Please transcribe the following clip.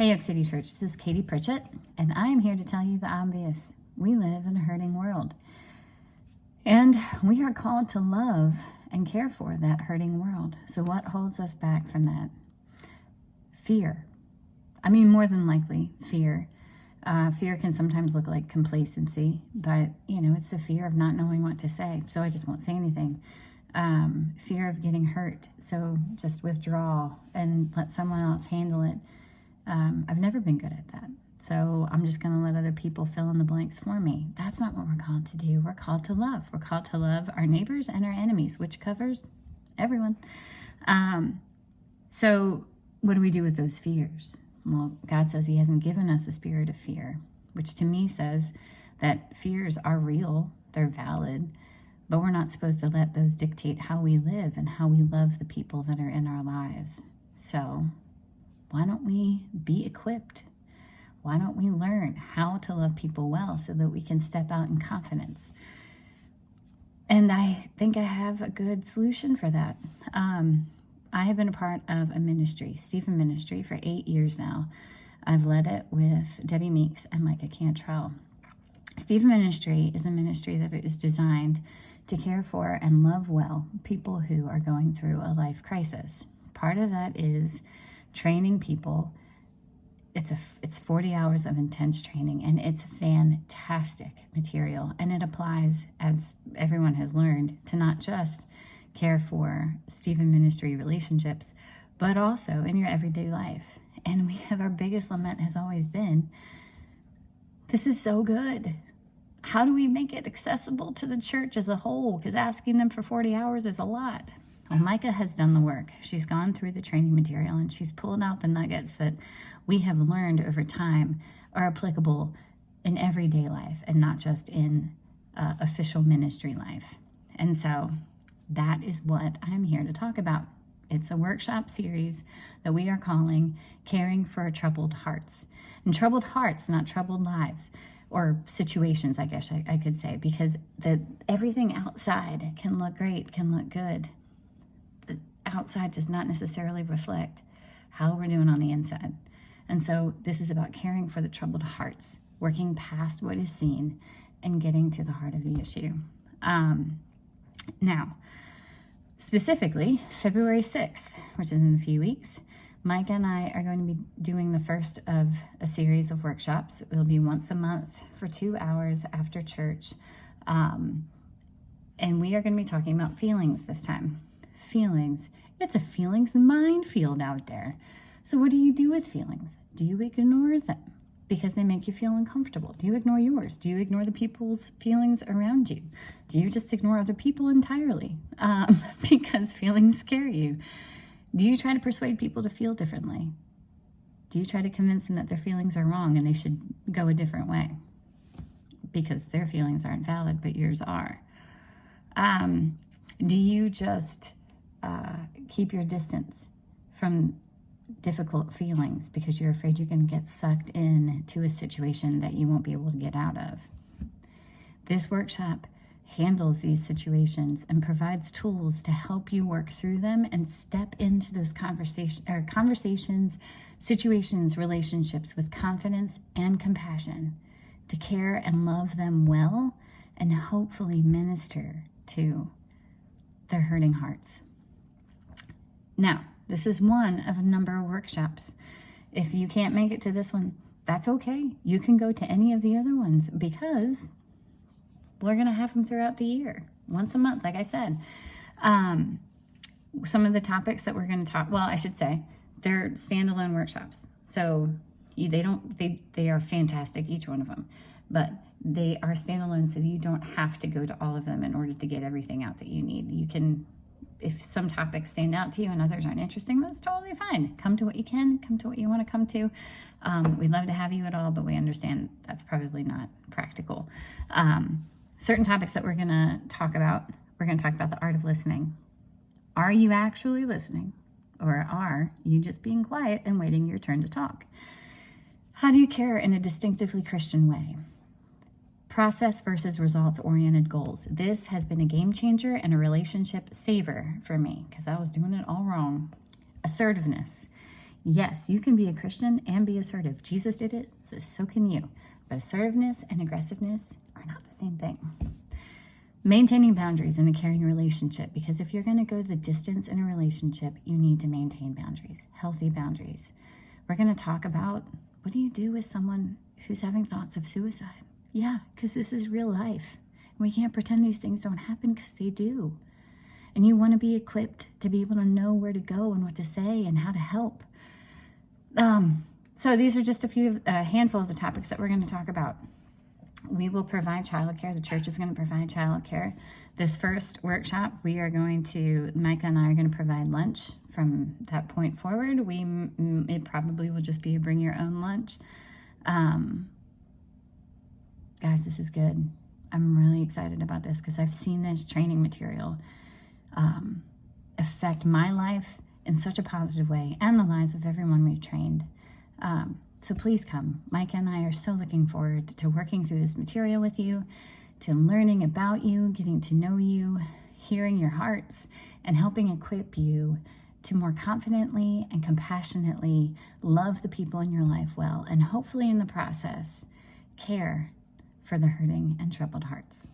Hey, Oak City Church, this is Katie Pritchett, and I am here to tell you the obvious. We live in a hurting world, and we are called to love and care for that hurting world. So what holds us back from that? Fear. I mean, more than likely, fear. Fear can sometimes look like complacency, but, it's the fear of not knowing what to say, so I just won't say anything. Fear of getting hurt, so just withdraw and let someone else handle it. I've never been good at that, so I'm just going to let other people fill in the blanks for me. That's not what we're called to do. We're called to love. We're called to love our neighbors and our enemies, which covers everyone. So what do we do with those fears? Well, God says he hasn't given us a spirit of fear, which to me says that fears are real, they're valid, but we're not supposed to let those dictate how we live and how we love the people that are in our lives. So why don't we be equipped? Why don't we learn how to love people well so that we can step out in confidence? And I think I have a good solution for that. I have been a part of a ministry, Stephen Ministry, for 8 years now. I've led it with Debbie Meeks and Micah Cantrell. Stephen Ministry is a ministry that is designed to care for and love well people who are going through a life crisis. Part of that is training people. It's 40 hours of intense training, and it's fantastic material. And it applies, as everyone has learned, to not just care for Stephen Ministry relationships, but also in your everyday life. And our biggest lament has always been, this is so good. How do we make it accessible to the church as a whole? Because asking them for 40 hours is a lot. Well, Micah has done the work. She's gone through the training material and she's pulled out the nuggets that we have learned over time are applicable in everyday life and not just in official ministry life. And so that is what I'm here to talk about. It's a workshop series that we are calling Caring for Troubled Hearts. And troubled hearts, not troubled lives or situations, I guess I could say, because everything outside can look great, can look good. The outside does not necessarily reflect how we're doing on the inside. And so this is about caring for the troubled hearts, working past what is seen and getting to the heart of the issue. Now, specifically, February 6th, which is in a few weeks, Mike and I are going to be doing the first of a series of workshops. It will be once a month for 2 hours after church. And we are going to be talking about feelings this time. Feelings. It's a feelings minefield out there. So what do you do with feelings? Do you ignore them because they make you feel uncomfortable? Do you ignore yours? Do you ignore the people's feelings around you? Do you just ignore other people entirely because feelings scare you? Do you try to persuade people to feel differently? Do you try to convince them that their feelings are wrong and they should go a different way because their feelings aren't valid, but yours are? Do you just keep your distance from difficult feelings because you're afraid you're going to get sucked into a situation that you won't be able to get out of? This workshop handles these situations and provides tools to help you work through them and step into those conversations, situations, relationships with confidence and compassion to care and love them well and hopefully minister to their hurting hearts. Now, this is one of a number of workshops. If you can't make it to this one, that's okay. You can go to any of the other ones because we're going to have them throughout the year, once a month, like I said. Some of the topics that we're going to talk, well, I should say, they're standalone workshops. So they are fantastic, each one of them, but they are standalone so you don't have to go to all of them in order to get everything out that you need. You can, if some topics stand out to you and others aren't interesting, that's totally fine. Come to what you can, come to what you want to come to. We'd love to have you at all, but we understand that's probably not practical. Certain topics that we're going to talk about the art of listening. Are you actually listening? Or are you just being quiet and waiting your turn to talk? How do you care in a distinctively Christian way? Process versus results-oriented goals. This has been a game changer and a relationship saver for me because I was doing it all wrong. Assertiveness. Yes, you can be a Christian and be assertive. Jesus did it, so can you. But assertiveness and aggressiveness are not the same thing. Maintaining boundaries in a caring relationship, because if you're going to go the distance in a relationship, you need to maintain boundaries, healthy boundaries. We're going to talk about, what do you do with someone who's having thoughts of suicide? Yeah, because this is real life. And we can't pretend these things don't happen, because they do. And you want to be equipped to be able to know where to go and what to say and how to help. So these are just a handful of the topics that we're going to talk about. We will provide childcare. The church is going to provide childcare. This first workshop, Micah and I are going to provide lunch. From that point forward, it probably will just be a bring your own lunch. Guys, this is good. I'm really excited about this because I've seen this training material affect my life in such a positive way and the lives of everyone we've trained. So please come. Micah and I are so looking forward to working through this material with you, to learning about you, getting to know you, hearing your hearts, and helping equip you to more confidently and compassionately love the people in your life well, and hopefully in the process, care for the hurting and troubled hearts.